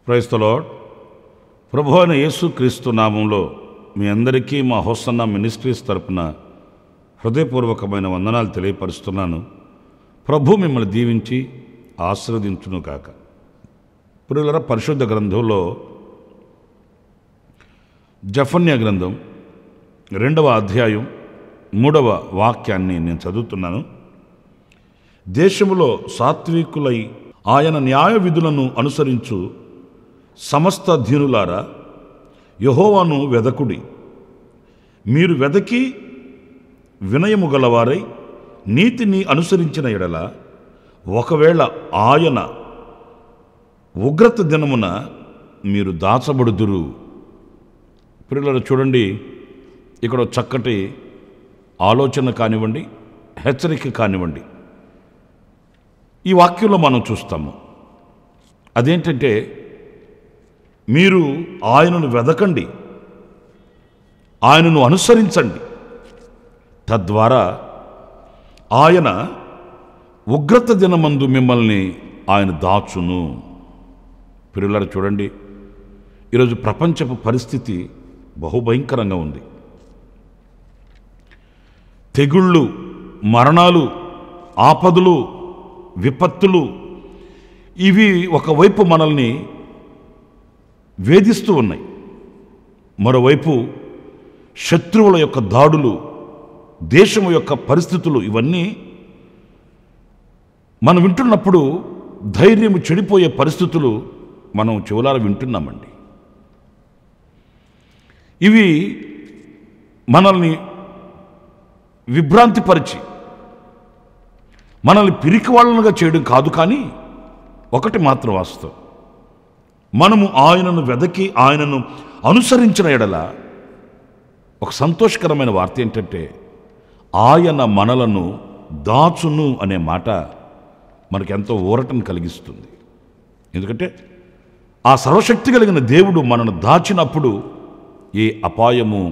Praise the lord. ప్రభువైన అయిన యేసుక్రీస్తు నామంలో మీ అందరికీ మా హోసన్నా మినిస్ట్రీస్ తరపున హృదయపూర్వకమైన వందనాలు తెలియపరుస్తున్నాను. ప్రభు మిమ్మల్ని దీవించి ఆశీర్వదించును గాక. ప్రియులారా, పరిశుద్ధ గ్రంథంలో జెఫన్యా గ్రంథం 2వ అధ్యాయం 3వ వాక్యాన్ని నేను చదువుతున్నాను. దేశములో సాత్వికులై ఆయన న్యాయ విధులను అనుసరించు సమస్త దీనులారా, యెహోవాను వెదకుడి. మీరు వెదకి వినయము గలవారై నీతిని అనుసరించిన ఎడల ఒకవేళ ఆయన ఉగ్రత దినమున మీరు దాచబడుదురు. పిల్లలు చూడండి, ఇక్కడ చక్కటి ఆలోచన కానివ్వండి, హెచ్చరిక కానివ్వండి, ఈ వాక్యంలో మనం చూస్తాము. అదేంటంటే, మీరు ఆయనను వెదకండి, ఆయనను అనుసరించండి, తద్వారా ఆయన ఉగ్రత దినమందు మిమ్మల్ని ఆయన దాచును. పిల్లలు చూడండి, ఈరోజు ప్రపంచపు పరిస్థితి బహుభయంకరంగా ఉంది. తెగుళ్ళు, మరణాలు, ఆపదలు, విపత్తులు, ఇవి ఒకవైపు మనల్ని వేధిస్తూ ఉన్నాయి. మరోవైపు శత్రువుల యొక్క దాడులు, దేశము యొక్క పరిస్థితులు, ఇవన్నీ మనం వింటున్నప్పుడు ధైర్యం చెడిపోయే పరిస్థితులు మనం చెవులారా వింటున్నామండి. ఇవి మనల్ని విభ్రాంతిపరిచి మనల్ని పిరికి వాళ్ళనుగా చేయడం కాదు. కానీ ఒకటి మాత్రం వాస్తవం, మనము ఆయనను వెదకి ఆయనను అనుసరించిన ఎడల ఒక సంతోషకరమైన వార్త ఏంటంటే, ఆయన మనలను దాచును అనే మాట మనకెంతో ఊరటను కలిగిస్తుంది. ఎందుకంటే ఆ సర్వశక్తి కలిగిన దేవుడు మనను దాచినప్పుడు ఏ అపాయము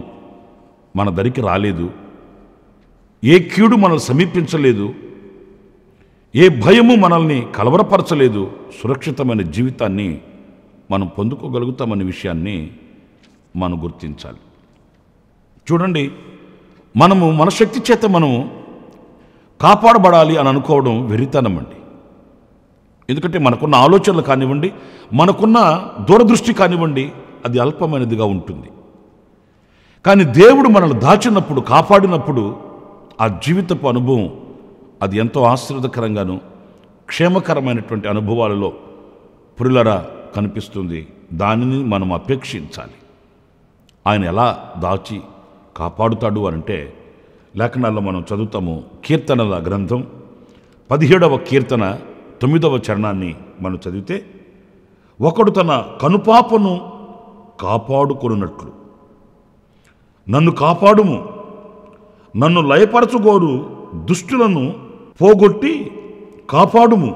మన దరికి రాలేదు, ఏ కీడు మనల్ని సమీపించలేదు, ఏ భయము మనల్ని కలవరపరచలేదు. సురక్షితమైన జీవితాన్ని మనం పొందుకోగలుగుతామనే విషయాన్ని మనం గుర్తించాలి. చూడండి, మనము మన శక్తి చేత మనము కాపాడబడాలి అని అనుకోవడం వెర్రితనం అండి. ఎందుకంటే మనకున్న ఆలోచనలు కానివ్వండి, మనకున్న దూరదృష్టి కానివ్వండి, అది అల్పమైనదిగా ఉంటుంది. కానీ దేవుడు మనల్ని దాచినప్పుడు, కాపాడినప్పుడు ఆ జీవితపు అనుభవం అది ఎంతో ఆశీర్వాదకరంగాను క్షేమకరమైనటువంటి అనుభవాలలో పురులరా కనిపిస్తుంది. దానిని మనం అపేక్షించాలి. ఆయన ఎలా దాచి కాపాడుతాడు అనంటే, లేఖనాల్లో మనం చదువుతాము. కీర్తనల గ్రంథం 17వ కీర్తన 9వ చరణాన్ని మనం చదివితే, ఒకడు తన కనుపాపను కాపాడుకొనున్నట్లు నన్ను కాపాడుము, నన్ను లయపరచుగోరు దుష్టులను పోగొట్టి కాపాడుము,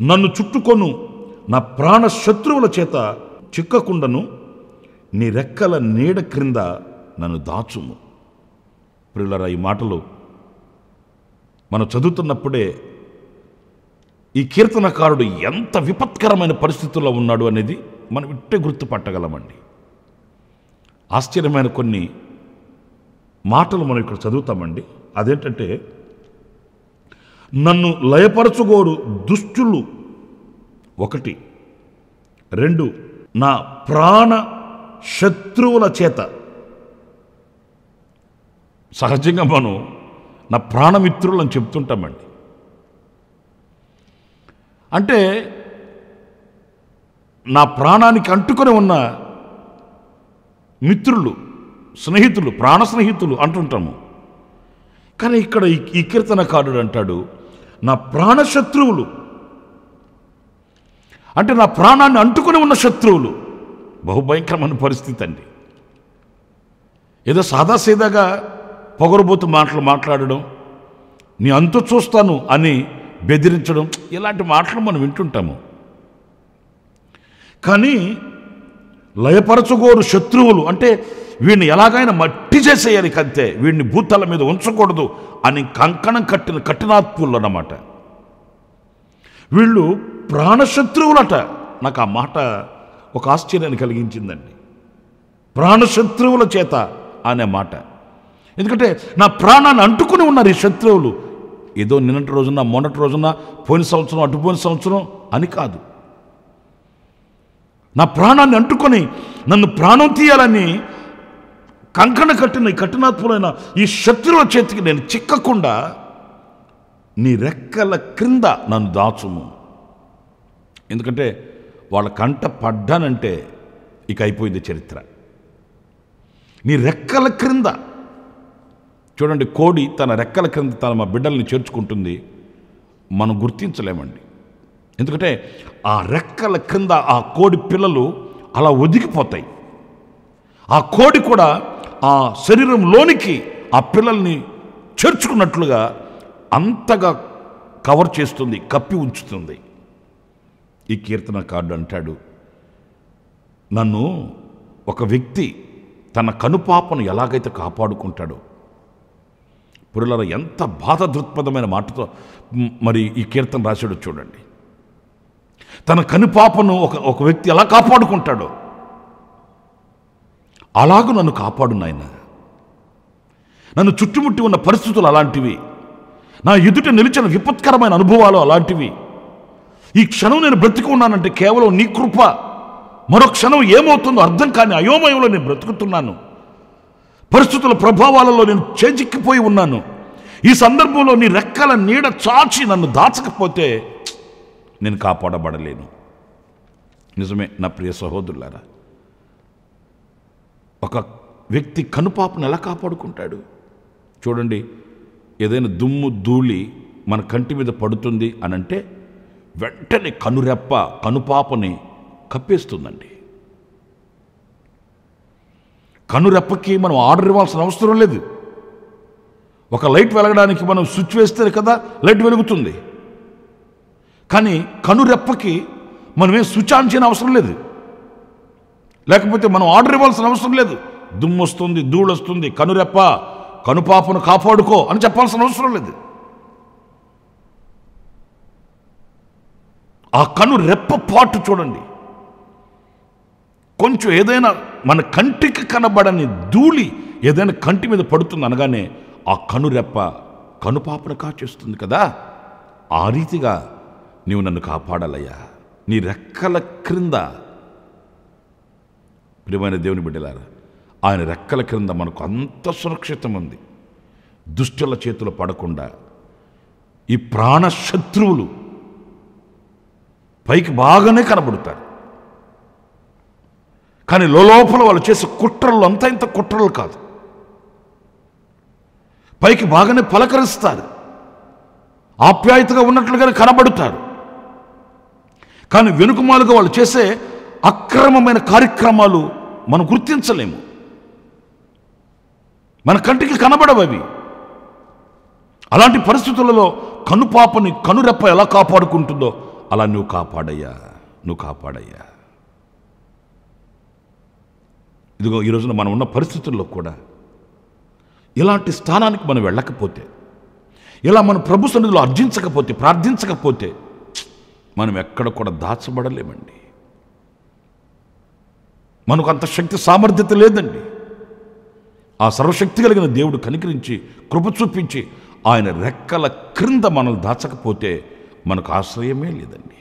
నన్ను చుట్టుకొను నా ప్రాణ శత్రువుల చేత చిక్కకుండను, నీ రెక్కల నీడ క్రింద నన్ను దాచుము. ప్రియులారా, ఈ మాటలు మనం చదువుతున్నప్పుడే ఈ కీర్తనకారుడు ఎంత విపత్కరమైన పరిస్థితుల్లో ఉన్నాడు అనేది మనం ఇట్టే గుర్తుపట్టగలమండి. ఆశ్చర్యమైన కొన్ని మాటలు మనం ఇక్కడ చదువుతామండి. అదేంటంటే, నన్ను లయపరచుగోరు దుష్టులు 1, 2 నా ప్రాణ శత్రువుల చేత. సహజంగా మనం నా ప్రాణమిత్రులు అని చెప్తుంటామండి. అంటే నా ప్రాణానికి అంటుకొని ఉన్న మిత్రులు, స్నేహితులు, ప్రాణ స్నేహితులు అంటుంటాము. కానీ ఇక్కడ ఈ కీర్తనకారుడు అంటాడు, నా ప్రాణశత్రువులు అంటే నా ప్రాణాన్ని అంటుకుని ఉన్న శత్రువులు. బహుభయంకరమైన పరిస్థితి అండి. ఏదో సాదాసీదాగా పొగరుబోతు మాటలు మాట్లాడడం, నీ అంతు చూస్తాను అని బెదిరించడం, ఇలాంటి మాటలు మనం వింటుంటాము. కానీ లయపరచుకోరు శత్రువులు అంటే వీడిని ఎలాగైనా మట్టి చేసేయాలి కంతే, వీడిని భూతల మీద ఉంచకూడదు అని కంకణం కట్టిన కఠినాత్ములు అన్నమాట. వీళ్ళు ప్రాణశత్రువులట. నాకు ఆ మాట ఒక ఆశ్చర్యాన్ని కలిగించిందండి. ప్రాణశత్రువుల చేత అనే మాట. ఎందుకంటే నా ప్రాణాన్ని అంటుకుని ఉన్నారు ఈ శత్రువులు. ఏదో నిన్నటి రోజున, మొన్నటి రోజున, పోయిన సంవత్సరం, అటుపోయిన సంవత్సరం అని కాదు. నా ప్రాణాన్ని అంటుకొని నన్ను ప్రాణం తీయాలని కంకణ కట్టిన ఈ కఠినాత్ములైన ఈ శత్రువుల చేతికి నేను చిక్కకుండా నీ రెక్కల క్రింద నన్ను దాచుము. ఎందుకంటే వాళ్ళ కంట పడ్డానంటే ఇక అయిపోయింది చరిత్ర. నీ రెక్కల క్రింద. చూడండి, కోడి తన రెక్కల క్రింద తన బిడ్డల్ని చేర్చుకుంటుంది. మనం గుర్తించలేమండి. ఎందుకంటే ఆ రెక్కల క్రింద ఆ కోడి పిల్లలు అలా ఒదిగిపోతాయి. ఆ కోడి కూడా ఆ శరీరంలోనికి ఆ పిల్లల్ని చేర్చుకున్నట్లుగా అంతగా కవర్ చేస్తుంది, కప్పి ఉంచుతుంది. ఈ కీర్తనకారుడు అంటాడు, నన్ను ఒక వ్యక్తి తన కనుపాపను ఎలాగైతే కాపాడుకుంటాడో. పురుల ఎంత బాధ దృక్పథమైన మాటతో మరి ఈ కీర్తన రాశాడో చూడండి. తన కనుపాపను ఒక వ్యక్తి ఎలా కాపాడుకుంటాడో అలాగూ నన్ను కాపాడు నాయన. నన్ను చుట్టుముట్టి ఉన్న పరిస్థితులు అలాంటివి, నా ఎదుట నిలిచిన విపత్కరమైన అనుభవాలు అలాంటివి. ఈ క్షణం నేను బ్రతికి ఉన్నానంటే కేవలం నీ కృప. మరో క్షణం ఏమవుతుందో అర్థం కాని అయోమయంలో నేను బ్రతుకుతున్నాను. పరిస్థితుల ప్రభావాలలో నేను చేజిక్కిపోయి ఉన్నాను. ఈ సందర్భంలో నీ రెక్కల నీడ చాచి నన్ను దాచకపోతే నేను కాపాడబడలేను. నిజమే నా ప్రియ సహోదరులారా, ఒక వ్యక్తి కనుపాపను ఎలా కాపాడుకుంటాడు చూడండి. ఏదైనా దుమ్ము ధూళి మన కంటి మీద పడుతుంది అని అంటే వెంటనే కనురెప్ప కనుపాపని కప్పేస్తుందండి. కనురెప్పకి మనం ఆర్డర్ ఇవ్వాల్సిన అవసరం లేదు. ఒక లైట్ వెలగడానికి మనం స్విచ్ వేస్తే కదా లైట్ వెలుగుతుంది. కానీ కనురెప్పకి మనమేం స్విచ్ ఆన్ చేయని అవసరం లేదు. లేకపోతే మనం ఆర్డర్ ఇవ్వాల్సిన అవసరం లేదు. దుమ్ము వస్తుంది, ధూళి వస్తుంది, కనురెప్ప కనుపాపను కాపాడుకో అని చెప్పాల్సిన అవసరం లేదు. ఆ కను రెప్ప పాటు చూడండి. కొంచెం ఏదైనా మన కంటికి కనబడని ధూళి ఏదైనా కంటి మీద పడుతుంది అనగానే ఆ కనురెప్ప కనుపాపను కాచేస్తుంది కదా. ఆ రీతిగా నీవు నన్ను కాపాడాలయ్యా. నీ రెక్కల క్రింద. ప్రియమైన దేవుని బిడ్డలారా, ఆయన రెక్కల క్రింద మనకు అంత సురక్షితం ఉంది. దుష్టుల చేతులు పడకుండా. ఈ ప్రాణశత్రువులు పైకి బాగానే కనబడతారు, కానీ లోపల వాళ్ళు చేసే కుట్రలు అంతా ఇంత కుట్రలు కాదు. పైకి బాగానే పలకరిస్తారు, ఆప్యాయతగా ఉన్నట్లుగానే కనబడతారు, కానీ వెనుకమాలుగా వాళ్ళు చేసే అక్రమమైన కార్యక్రమాలు మనం గుర్తించలేము. మన కంటికి కనబడవు అవి. అలాంటి పరిస్థితులలో కనుపాపని కనురెప్ప ఎలా కాపాడుకుంటుందో అలా నువ్వు కాపాడయ్యా, నువ్వు కాపాడయ్యా. ఇదిగో ఈ రోజున మనం ఉన్న పరిస్థితుల్లో కూడా ఇలాంటి స్థానానికి మనం వెళ్ళకపోతే, ఇలా మన ప్రభు సన్నిధిలో అర్జించకపోతే, ప్రార్థించకపోతే మనం ఎక్కడ కూడా దాచబడలేమండి. మనకు అంత శక్తి సామర్థ్యత లేదండి. ఆ సర్వశక్తి కలిగిన దేవుడు కనికరించి కృప చూపించి ఆయన రెక్కల క్రింద మనల్ని దాచకపోతే మనకు ఆశ్రయమే లేదండి.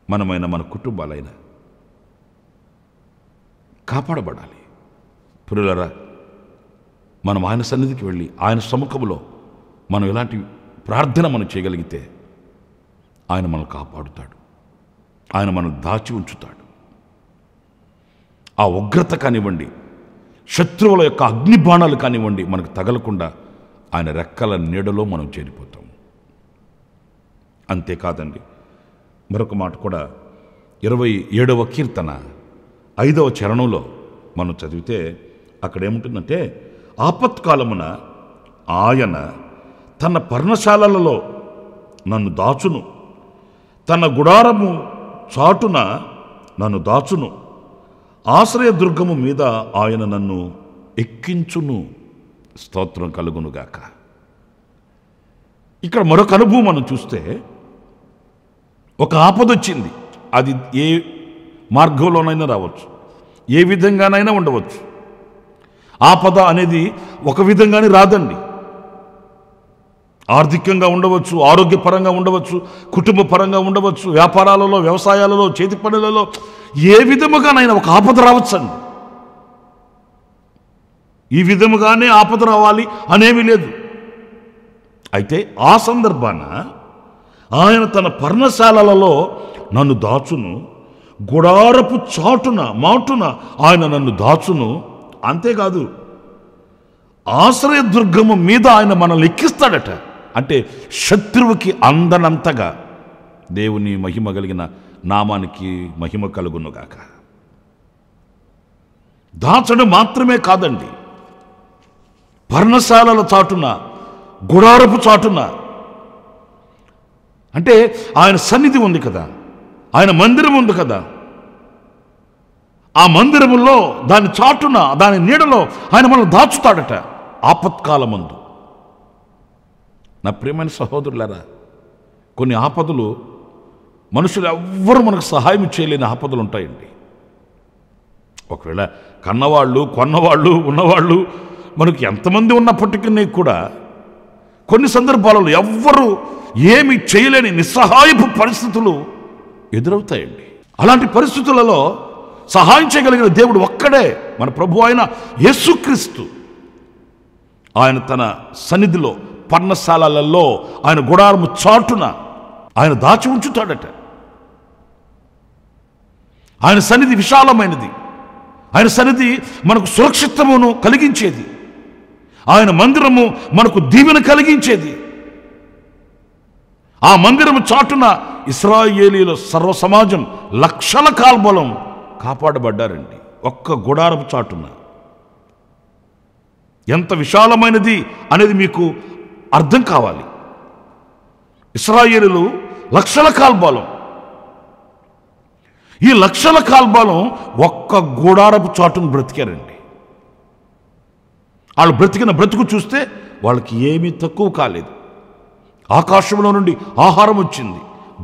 మనమైనా మన కుటుంబాలైనా కాపాడబడాలి. ప్రియులారా, మనం ఆయన సన్నిధికి వెళ్ళి ఆయన సముఖంలో మనం ఇలాంటి ప్రార్థన మనం చేయగలిగితే ఆయన మనల్ని కాపాడుతాడు. ఆయన మనల్ని దాచి ఉంచుతాడు. ఆ ఉగ్రత కానివ్వండి, శత్రువుల యొక్క అగ్నిబాణాలు కానివ్వండి మనకు తగలకుండా ఆయన రెక్కల నీడలో మనం చేరిపోతాం. అంతేకాదండి, మరొక మాట కూడా 27వ కీర్తన 5వ చరణంలో మనం చదివితే అక్కడ ఏముంటుందంటే, ఆపత్కాలమున ఆయన తన పర్ణశాలలలో నన్ను దాచును, తన గుడారము చాటున నన్ను దాచును, ఆశ్రయదుర్గము మీద ఆయన నన్ను ఎక్కించును. స్తోత్రం కలుగునుగాక. ఇక్కడ మరొక అనుభవం మనం చూస్తే, ఒక ఆపదొచ్చింది. అది ఏ మార్గంలోనైనా రావచ్చు, ఏ విధంగానైనా ఉండవచ్చు. ఆపద అనేది ఒక విధంగానే రాదండి. ఆర్థికంగా ఉండవచ్చు, ఆరోగ్యపరంగా ఉండవచ్చు, కుటుంబ పరంగా ఉండవచ్చు, వ్యాపారాలలో, వ్యవసాయాలలో, చేతి పనులలో, ఏ విధముగానైనా ఒక ఆపద రావచ్చండి. ఈ విధముగానే ఆపద రావాలి అనేమీ లేదు. అయితే ఆ సందర్భాన ఆయన తన పర్ణశాలలలో నన్ను దాచును, గుడారపు చాటున మాటున ఆయన నన్ను దాచును. అంతేకాదు, ఆశ్రయదుర్గము మీద ఆయన మనల్ని ఎక్కిస్తాడట. అంటే శత్రువుకి అందనంతగా దేవుని మహిమ కలిగిన నామానికి మహిమ కలుగునుగాక. దాచడం మాత్రమే కాదండి, పర్ణశాలల చాటున, గుడారపు చాటున, అంటే ఆయన సన్నిధి ఉంది కదా, ఆయన మందిరం ఉంది కదా, ఆ మందిరములో దాని చాటున, దాని నీడలో ఆయన మనల్ని దాచుతాడట ఆపత్కాలమందు. నా ప్రియమైన సహోదరులారా, కొన్ని ఆపదలు మనుషులు ఎవ్వరూ మనకు సహాయం చేయలేని ఆపదలు ఉంటాయండి. ఒకవేళ కన్నవాళ్ళు, కొన్నవాళ్ళు, ఉన్నవాళ్ళు మనకు ఎంతమంది ఉన్నప్పటికీ కూడా కొన్ని సందర్భాలలో ఎవ్వరూ ఏమి చేయలేని నిస్సహాయపు పరిస్థితులు ఎదురవుతాయండి. అలాంటి పరిస్థితులలో సహాయం చేయగలిగిన దేవుడు ఒక్కడే, మన ప్రభు అయిన యేసుక్రీస్తు. ఆయన తన సన్నిధిలో, పర్ణశాలలలో, ఆయన గుడారము చాటున ఆయన దాచి ఉంచుతాడట. ఆయన సన్నిధి విశాలమైనది, ఆయన సన్నిధి మనకు సురక్షితమును కలిగించేది, ఆయన మందిరము మనకు దీవెన కలిగించేది. ఆ మందిరము చాటున ఇశ్రాయేలీల సర్వ సమాజం లక్షల కాల్బలం కాపాడబడ్డారండి. ఒక్క గుడారపు చాటున. ఎంత విశాలమైనది అనేది మీకు అర్థం కావాలి. ఇశ్రాయేలీలు లక్షల కాల్బలం, ఈ లక్షల కాల్బలం ఒక్క గుడారపు చాటును బ్రతికారండి. వాళ్ళు బ్రతికిన బ్రతుకు చూస్తే వాళ్ళకి ఏమీ తక్కువ కాలేదు. ఆకాశంలో నుండి ఆహారం వచ్చింది,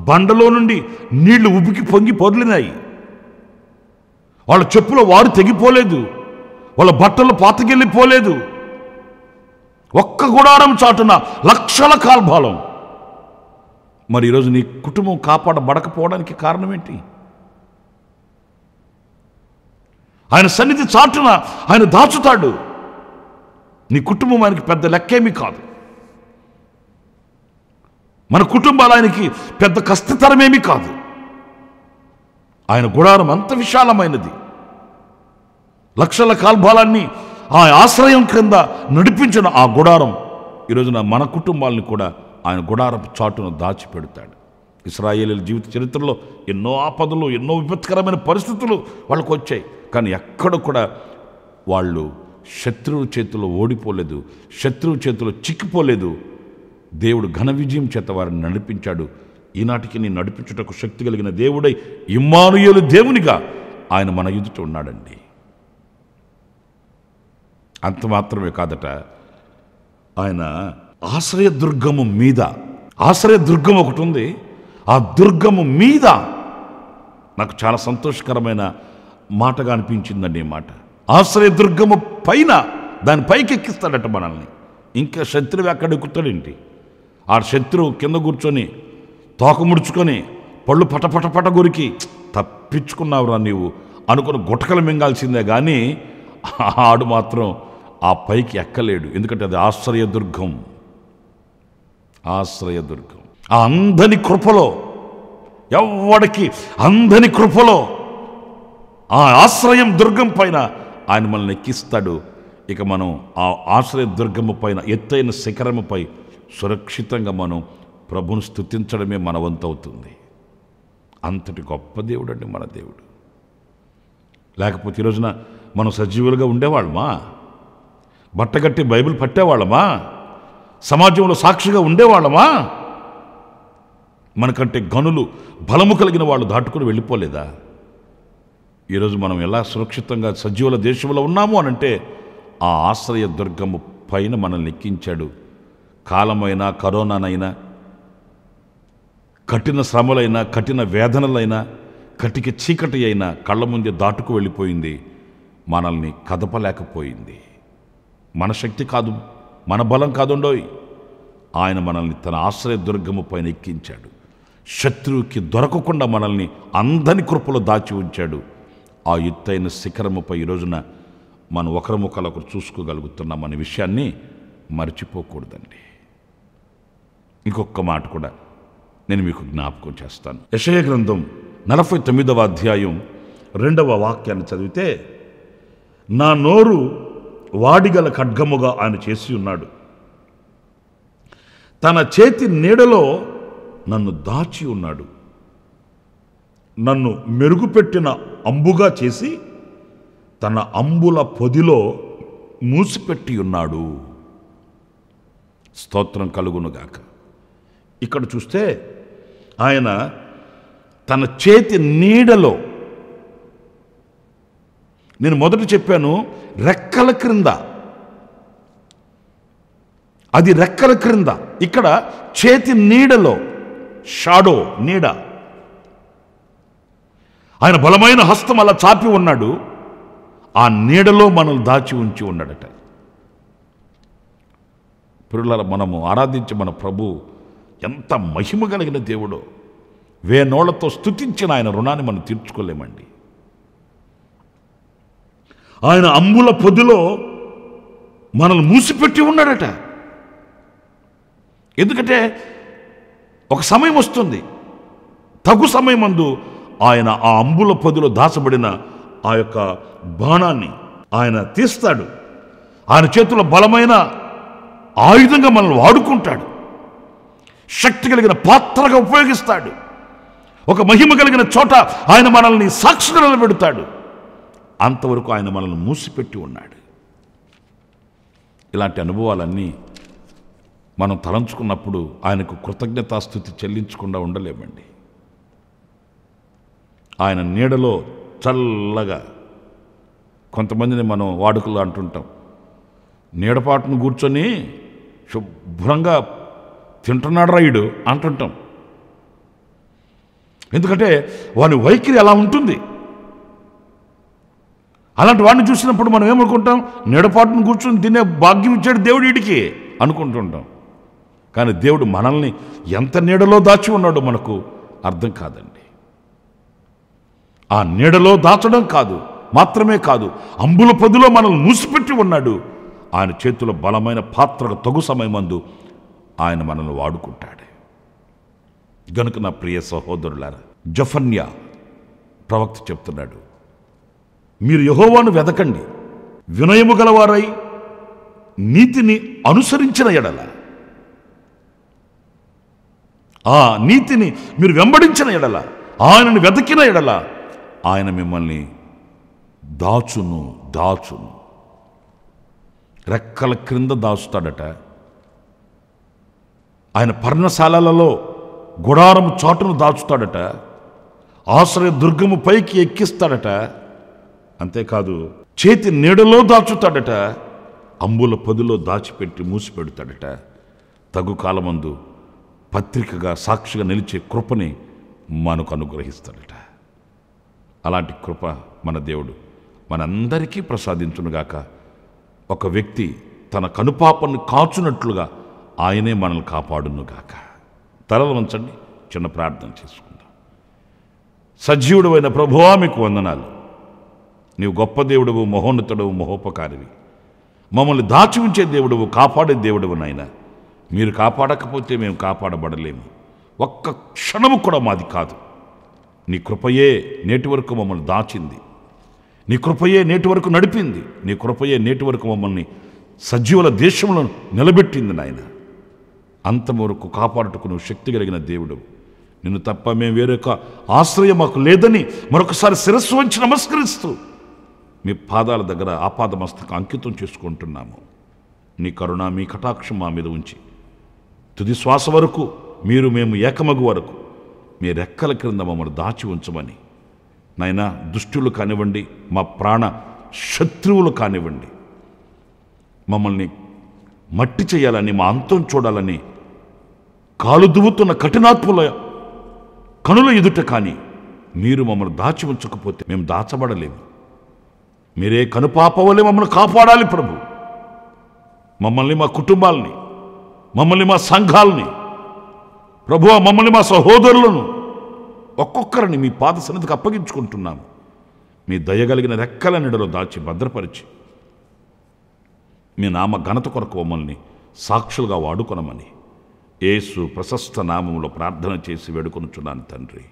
బండలో నుండి నీళ్లు ఉబికి పొంగి పొర్లినాయి. వాళ్ళ చెప్పులో వారు తెగిపోలేదు, వాళ్ళ బట్టలు పాతకెళ్ళిపోలేదు. ఒక్క గుడారం చాటున లక్షల కాల్బాలం. మరి ఈరోజు నీ కుటుంబం కాపాడబడకపోవడానికి కారణం ఏంటి? ఆయన సన్నిధి చాటున ఆయన దాచుతాడు. నీ కుటుంబం ఆయనకి పెద్ద లెక్కేమీ కాదు. మన కుటుంబాలు ఆయనకి పెద్ద కష్టతరమేమీ కాదు. ఆయన గుడారం అంత విశాలమైనది. లక్షల కాల్బాలాన్ని ఆ ఆశ్రయం క్రింద నడిపించిన ఆ గుడారం ఈరోజున మన కుటుంబాలను కూడా ఆయన గుడారం చాటును దాచిపెడతాడు. ఇశ్రాయేలీయుల జీవిత చరిత్రలో ఎన్నో ఆపదలు, ఎన్నో విపత్కరమైన పరిస్థితులు వాళ్ళకు వచ్చాయి. కానీ ఎక్కడ కూడా వాళ్ళు శత్రువు చేతిలో ఓడిపోలేదు, శత్రువు చేతిలో చిక్కిపోలేదు. దేవుడు ఘన విజయం చేత వారిని నడిపించాడు. ఈనాటికి నీ నడిపించుటకు శక్తి కలిగిన దేవుడై ఇమ్మానుయేలు దేవునిగా ఆయన మన ఎదుట ఉన్నాడండి. అంత మాత్రమే కాదట, ఆయన ఆశ్రయదుర్గము మీద, ఆశ్రయదుర్గం ఒకటి ఉంది, ఆ దుర్గము మీద నాకు చాలా సంతోషకరమైన మాటగా అనిపించిందండి. ఈ మాట ఆశ్రయదుర్గము పైన, దాని పైకి ఎక్కిస్తాడట మనల్ని. ఇంకా శత్రువు ఎక్కడ ఎక్కుతాడేంటి? ఆ శత్రువు కింద కూర్చొని తోక ముడుచుకొని పళ్ళు పటపటపట గురికి తప్పించుకున్నావురా నీవు అనుకుని గుటకలు మింగాల్సిందే, కానీ ఆడు మాత్రం ఆ పైకి ఎక్కలేడు. ఎందుకంటే అది ఆశ్రయదుర్గం. ఆశ్రయదుర్గం ఆ అందని కృపలో, ఎవ్వడికి అందని కృపలో ఆ ఆశ్రయం దుర్గం పైన ఆయన మనల్ని ఎక్కిస్తాడు. ఇక మనం ఆ ఆశ్రయ దుర్గము పైన, ఎత్తైన శిఖరముపై సురక్షితంగా మనం ప్రభువును స్తుతించడమే మన వంతు అవుతుంది. అంతటి గొప్ప దేవుడు అండి మన దేవుడు. లేకపోతే ఈ రోజున మనం సజీవులుగా ఉండేవాళ్ళమా? బట్టగట్టి బైబిల్ పట్టేవాళ్ళమా? సమాజంలో సాక్షిగా ఉండేవాళ్ళమా? మనకంటే గనులు బలము కలిగిన వాళ్ళు దాటుకుని వెళ్ళిపోలేదా? ఈరోజు మనం ఎలా సురక్షితంగా సజీవుల దేశంలో ఉన్నాము అనంటే ఆ ఆశ్రయ దుర్గము పైన మనల్ని ఎక్కించాడు. కాలమైనా, కరోనానైనా, కఠిన శ్రమలైనా, కఠిన వేదనలైనా, కటిక చీకటి అయినా కళ్ళ ముందే దాటుకు వెళ్ళిపోయింది. మనల్ని కదపలేకపోయింది. మన శక్తి కాదు, మన బలం కాదుండోయ్. ఆయన మనల్ని తన ఆశ్రయ దుర్గము పైన ఎక్కించాడు. శత్రువుకి దొరకకుండా మనల్ని అందని కృపలో దాచి ఉంచాడు. ఆ ఎత్తైన శిఖరముపై ఈ రోజున మనం ఒకరిముఖాలొకరు చూసుకోగలుగుతున్నాం అనే విషయాన్ని మర్చిపోకూడదండి. ఇంకొక మాట కూడా నేను మీకు జ్ఞాపకం చేస్తాను. యెషయా గ్రంథం 49వ అధ్యాయం 2వ వాక్యాన్ని చదివితే, నా నోరు వాడిగల ఖడ్గముగా ఆయన చేసి ఉన్నాడు, తన చేతి నీడలో నన్ను దాచి ఉన్నాడు, నన్ను మెరుగుపెట్టిన అంబుగా చేసి తన అంబుల పొదిలో మూసిపెట్టి ఉన్నాడు. స్తోత్రం కలుగునుగాక. ఇక్కడ చూస్తే ఆయన తన చేతి నీడలో, నేను మొదట చెప్పాను రెక్కల క్రింద, అది రెక్కల క్రింద, ఇక్కడ చేతి నీడలో, షాడో, నీడ. ఆయన బలమైన హస్తం అలా చాపి ఉన్నాడు. ఆ నీడలో మనల్ని దాచి ఉంచి ఉన్నాడట. పిల్లల మనము ఆరాధించి మన ప్రభు ఎంత మహిమ కలిగిన దేవుడో, వేనోళ్లతో స్తుతించిన ఆయన రుణాన్ని మనం తీర్చుకోలేమండి. ఆయన అంబుల పొదిలో మనల్ని మూసిపెట్టి ఉన్నాడట. ఎందుకంటే ఒక సమయం వస్తుంది, తగు సమయమందు ఆయన ఆ అంబుల పొదిలో దాచబడిన ఆ యొక్క బాణాన్ని ఆయన తీస్తాడు. ఆయన చేతిలో బలమైన ఆయుధంగా మనల్ని వాడుకుంటాడు. శక్తి కలిగిన పాత్రగా ఉపయోగిస్తాడు. ఒక మహిమ కలిగిన చోట ఆయన మనల్ని సాక్షిగా నిలబెడతాడు. అంతవరకు ఆయన మనల్ని మూసిపెట్టి ఉన్నాడు. ఇలాంటి అనుభవాలన్నీ మనం తలంచుకున్నప్పుడు ఆయనకు కృతజ్ఞతాస్తుతి చెల్లించకుండా ఉండలేమండి. ఆయన నీడలో చల్లగా, కొంతమందిని మనం వాడుకలు అంటుంటాం, నీడపాటును కూర్చొని శుభ్రంగా తింటున్నాడు రాయుడు అంటుంటాం. ఎందుకంటే వాని వైఖరి అలా ఉంటుంది. అలాంటి వాడిని చూసినప్పుడు మనం ఏమనుకుంటాం, నీడపాటును కూర్చొని తినే భాగ్యం ఇచ్చాడు దేవుడు వీడికి అనుకుంటుంటాం. కానీ దేవుడు మనల్ని ఎంత నీడలో దాచి ఉన్నాడో మనకు అర్థం కాదండి. ఆ నీడలో దాచడం కాదు, మాత్రమే కాదు, అంబుల పొదిలో మనల్ని మూసిపెట్టి ఉన్నాడు. ఆయన చేతిలో బలమైన పాత్రకు తగు సమయమందు ఆయన మనల్ని వాడుకుంటాడు. గనుక నా ప్రియ సహోదరులారా, జఫన్యా ప్రవక్త చెప్తున్నాడు, మీరు యెహోవాను వెదకండి, వినయము గలవారై నీతిని అనుసరించిన ఎడల, ఆ నీతిని మీరు వెంబడించిన ఎడల, ఆయనను వెదకిన ఎడల ఆయన మిమ్మల్ని దాచును. రెక్కల క్రింద దాచుతాడట. ఆయన పర్ణశాలలలో గుడారము చాటును దాచుతాడట. ఆశ్రయ దుర్గము పైకి ఎక్కిస్తాడట. అంతేకాదు చేతి నీడలో దాచుతాడట. అంబుల పొదిలో దాచిపెట్టి మూసిపెడతాడట. తగు కాలమందు పత్రికగా, సాక్షిగా నిలిచే కృపని మనకు అనుగ్రహిస్తాడట. అలాంటి కృప మన దేవుడు మనందరికీ ప్రసాదించునుగాక. ఒక వ్యక్తి తన కనుపాపను కాచునట్లుగా ఆయనే మనల్ని కాపాడునుగాక. తలలు వంచండి, చిన్న ప్రార్థన చేసుకుందాం. సజీవుడు అయిన ప్రభువా, మీకు వందనాలు. నీవు గొప్ప దేవుడవు, మహోన్నతుడవు, మహోపకారివి. మమ్మల్ని దాచి ఉంచే దేవుడవు, కాపాడే దేవుడవు నాయన. మీరు కాపాడకపోతే మేము కాపాడబడలేము. ఒక్క క్షణము కూడా మాది కాదు. నీ కృపయే నేటి వరకు మమ్మల్ని దాచింది. నీ కృపయే నేటి వరకు నడిపింది. నీ కృపయే నేటి వరకు మమ్మల్ని సజీవుల దేశంలో నిలబెట్టింది నాయన. అంతం వరకు కాపాడుటకు నువ్వు శక్తి కలిగిన దేవుడు. నిన్ను తప్ప మేము వేరొక ఆశ్రయం మాకు లేదని మరొకసారి శిరస్సు వంచి నమస్కరిస్తూ మీ పాదాల దగ్గర ఆపాదమస్తకం అంకితం చేసుకుంటున్నాము. నీ కరుణ, మీ కటాక్షం మా మీద ఉంచి తుది శ్వాస వరకు మీరు మేము ఏకమగు వరకు మీ రెక్కల క్రింద మమ్మల్ని దాచి ఉంచమని నాయనా, దుష్టులు కానివ్వండి, మా ప్రాణ శత్రువులు కానివ్వండి, మమ్మల్ని మట్టి చేయాలని, మా అంతం చూడాలని కాలు దువ్వుతున్న కఠినాత్ముల కనుల ఎదుట కానీ మీరు మమ్మల్ని దాచి ఉంచకపోతే మేము దాచబడలేము. మీరే కనుపాప వలె మమ్మల్ని కాపాడాలి ప్రభు. మమ్మల్ని, మా కుటుంబాలని, మమ్మల్ని, మా సంఘాలని ప్రభువా, మమ్మల్ని, మా సహోదరులను ఒక్కొక్కరిని మీ పాద సన్నిధికి అప్పగించుకుంటున్నాము. మీ దయగలిగిన రెక్కల నీడలో దాచి భద్రపరిచి మీ నామ ఘనత కొరకు మమ్మల్ని సాక్షులుగా వాడుకొనమని యేసు ప్రశస్త నామములో ప్రార్థన చేసి వేడుకొనుచున్నాను తండ్రి.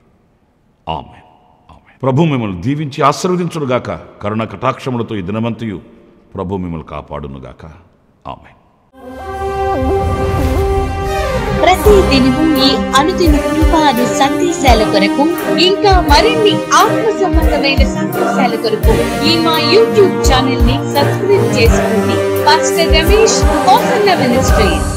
ఆమేన్. ఆమేన్. ప్రభు మిమ్మల్ని దీవించి ఆశీర్వదించునుగాక. కరుణ కటాక్షములతో ఈ దినమంతయు ప్రభు మిమ్మల్ని కాపాడునుగాక. ఆమేన్. ప్రతి దినము ఈ అనుదిన కృపాను సందేశాల కొరకు, ఇంకా మరిన్ని ఆత్మ సంబంధమైన సందేశాల కొరకు ఈ మా యూట్యూబ్ ఛానల్ ని సబ్స్క్రైబ్ చేసుకోండి. Pastor Ramesh hosanna ministries.